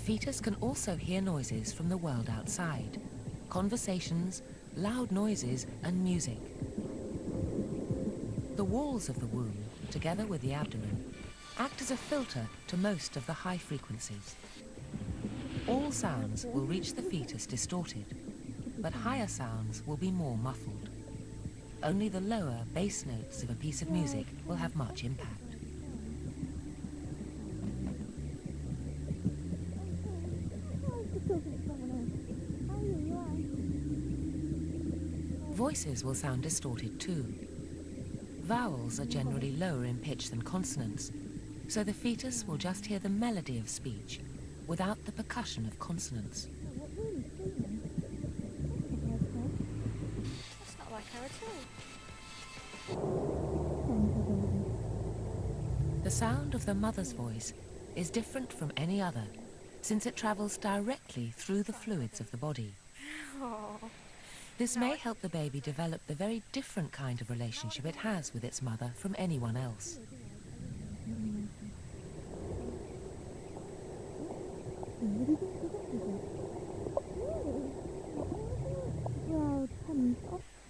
fetus can also hear noises from the world outside, conversations, loud noises, and music. The walls of the womb, together with the abdomen, act as a filter to most of the high frequencies. All sounds will reach the fetus distorted, but higher sounds will be more muffled. Only the lower bass notes of a piece of music will have much impact. Voices will sound distorted too. Vowels are generally lower in pitch than consonants, so the fetus will just hear the melody of speech without the percussion of consonants. That's not like her at all. The sound of the mother's voice is different from any other, since it travels directly through the fluids of the body. Oh. This may help the baby develop the very different kind of relationship it has with its mother from anyone else.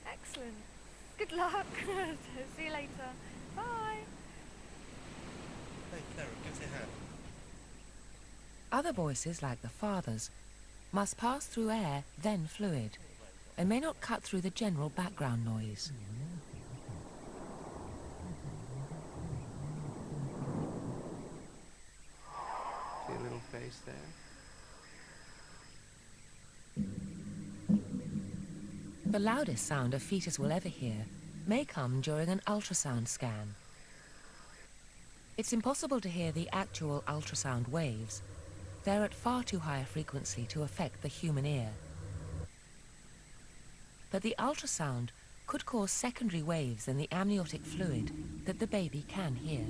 Excellent. Good luck. See you later. Bye. Hey, Clara, go say hi. Other voices, like the father's, must pass through air, then fluid, and may not cut through the general background noise. See a little face there? The loudest sound a fetus will ever hear may come during an ultrasound scan. It's impossible to hear the actual ultrasound waves. They're at far too high a frequency to affect the human ear. But the ultrasound could cause secondary waves in the amniotic fluid that the baby can hear.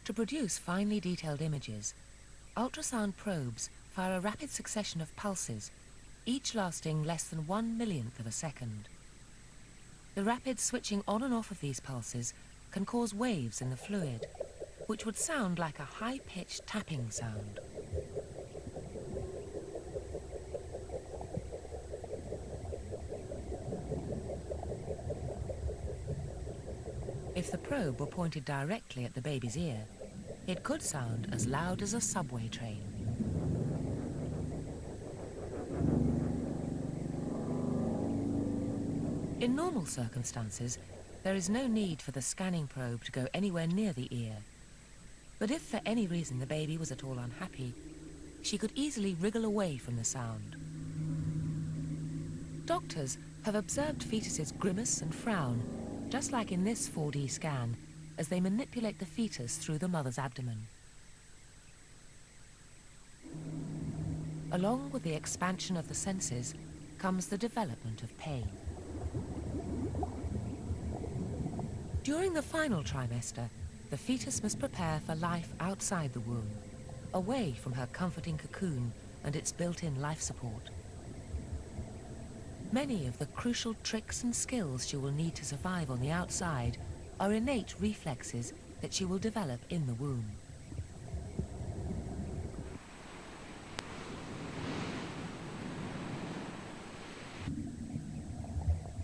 To produce finely detailed images, ultrasound probes fire a rapid succession of pulses, each lasting less than 1/1,000,000th of a second. The rapid switching on and off of these pulses can cause waves in the fluid, which would sound like a high-pitched tapping sound. If the probe were pointed directly at the baby's ear, it could sound as loud as a subway train. In normal circumstances, there is no need for the scanning probe to go anywhere near the ear. But if for any reason the baby was at all unhappy, she could easily wriggle away from the sound. Doctors have observed fetuses grimace and frown, just like in this 4D scan, as they manipulate the fetus through the mother's abdomen. Along with the expansion of the senses comes the development of pain. During the final trimester, the fetus must prepare for life outside the womb, away from her comforting cocoon and its built-in life support. Many of the crucial tricks and skills she will need to survive on the outside are innate reflexes that she will develop in the womb.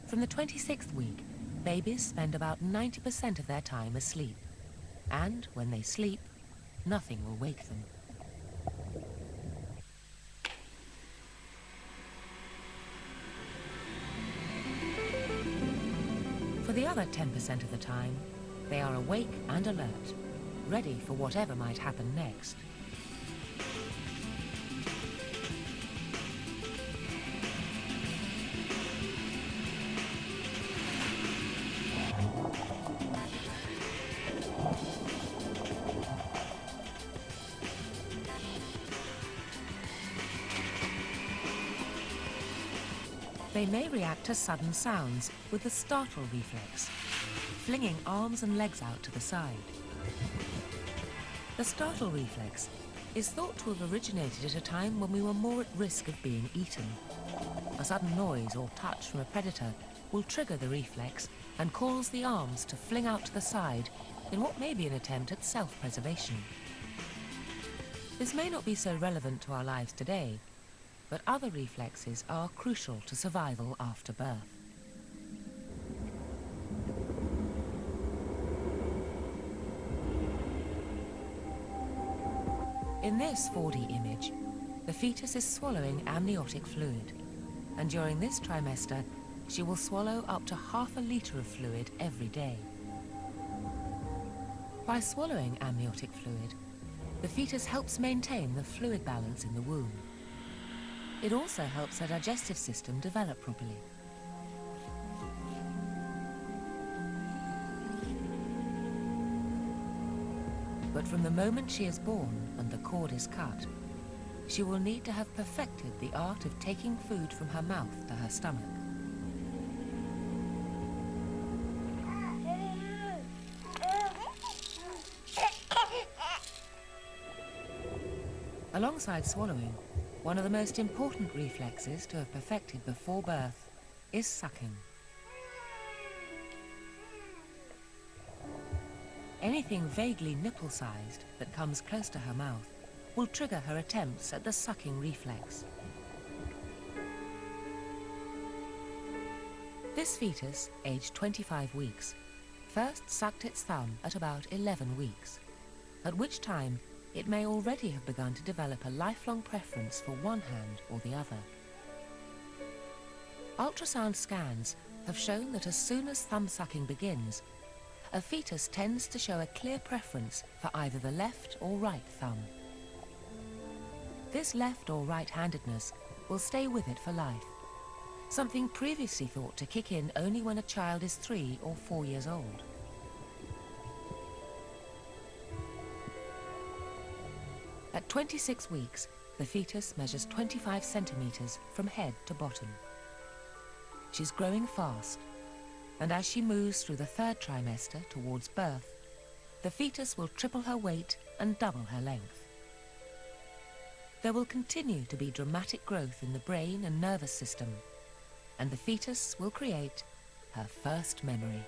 From the 26th week, babies spend about 90% of their time asleep. And when they sleep, nothing will wake them. For the other 10% of the time, they are awake and alert, ready for whatever might happen next. They may react to sudden sounds with the startle reflex, flinging arms and legs out to the side. The startle reflex is thought to have originated at a time when we were more at risk of being eaten. A sudden noise or touch from a predator will trigger the reflex and cause the arms to fling out to the side in what may be an attempt at self-preservation. This may not be so relevant to our lives today, but other reflexes are crucial to survival after birth. In this 4D image, the fetus is swallowing amniotic fluid, and during this trimester, she will swallow up to ½ a litre of fluid every day. By swallowing amniotic fluid, the fetus helps maintain the fluid balance in the womb. It also helps her digestive system develop properly. But from the moment she is born and the cord is cut, she will need to have perfected the art of taking food from her mouth to her stomach. Alongside swallowing, one of the most important reflexes to have perfected before birth is sucking. Anything vaguely nipple-sized that comes close to her mouth will trigger her attempts at the sucking reflex. This fetus, aged 25 weeks, first sucked its thumb at about 11 weeks, at which time it may already have begun to develop a lifelong preference for one hand or the other. Ultrasound scans have shown that as soon as thumb sucking begins, a fetus tends to show a clear preference for either the left or right thumb. This left or right-handedness will stay with it for life, something previously thought to kick in only when a child is 3 or 4 years old. At 26 weeks, the fetus measures 25 centimeters from head to bottom. She's growing fast, and as she moves through the 3rd trimester towards birth, the fetus will triple her weight and double her length. There will continue to be dramatic growth in the brain and nervous system, and the fetus will create her first memory.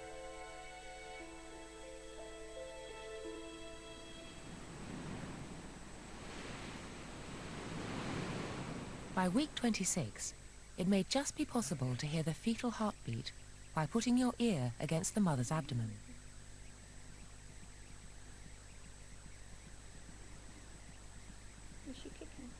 By week 26, it may just be possible to hear the fetal heartbeat by putting your ear against the mother's abdomen. Is she kicking?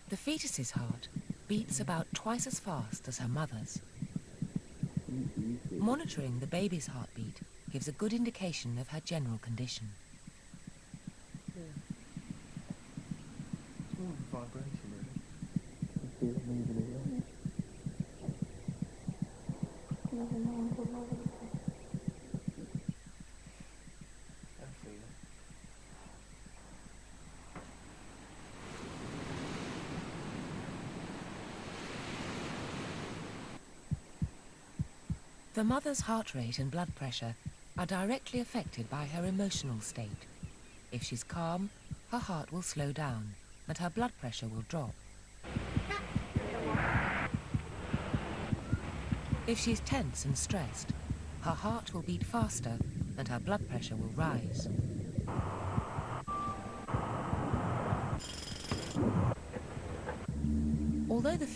The fetus's heart beats about twice as fast as her mother's. Monitoring the baby's heartbeat gives a good indication of her general condition. It's more of a vibration, really. I feel it moving again. I feel it. The mother's heart rate and blood pressure are directly affected by her emotional state. If she's calm, her heart will slow down and her blood pressure will drop. If she's tense and stressed, her heart will beat faster and her blood pressure will rise. Although the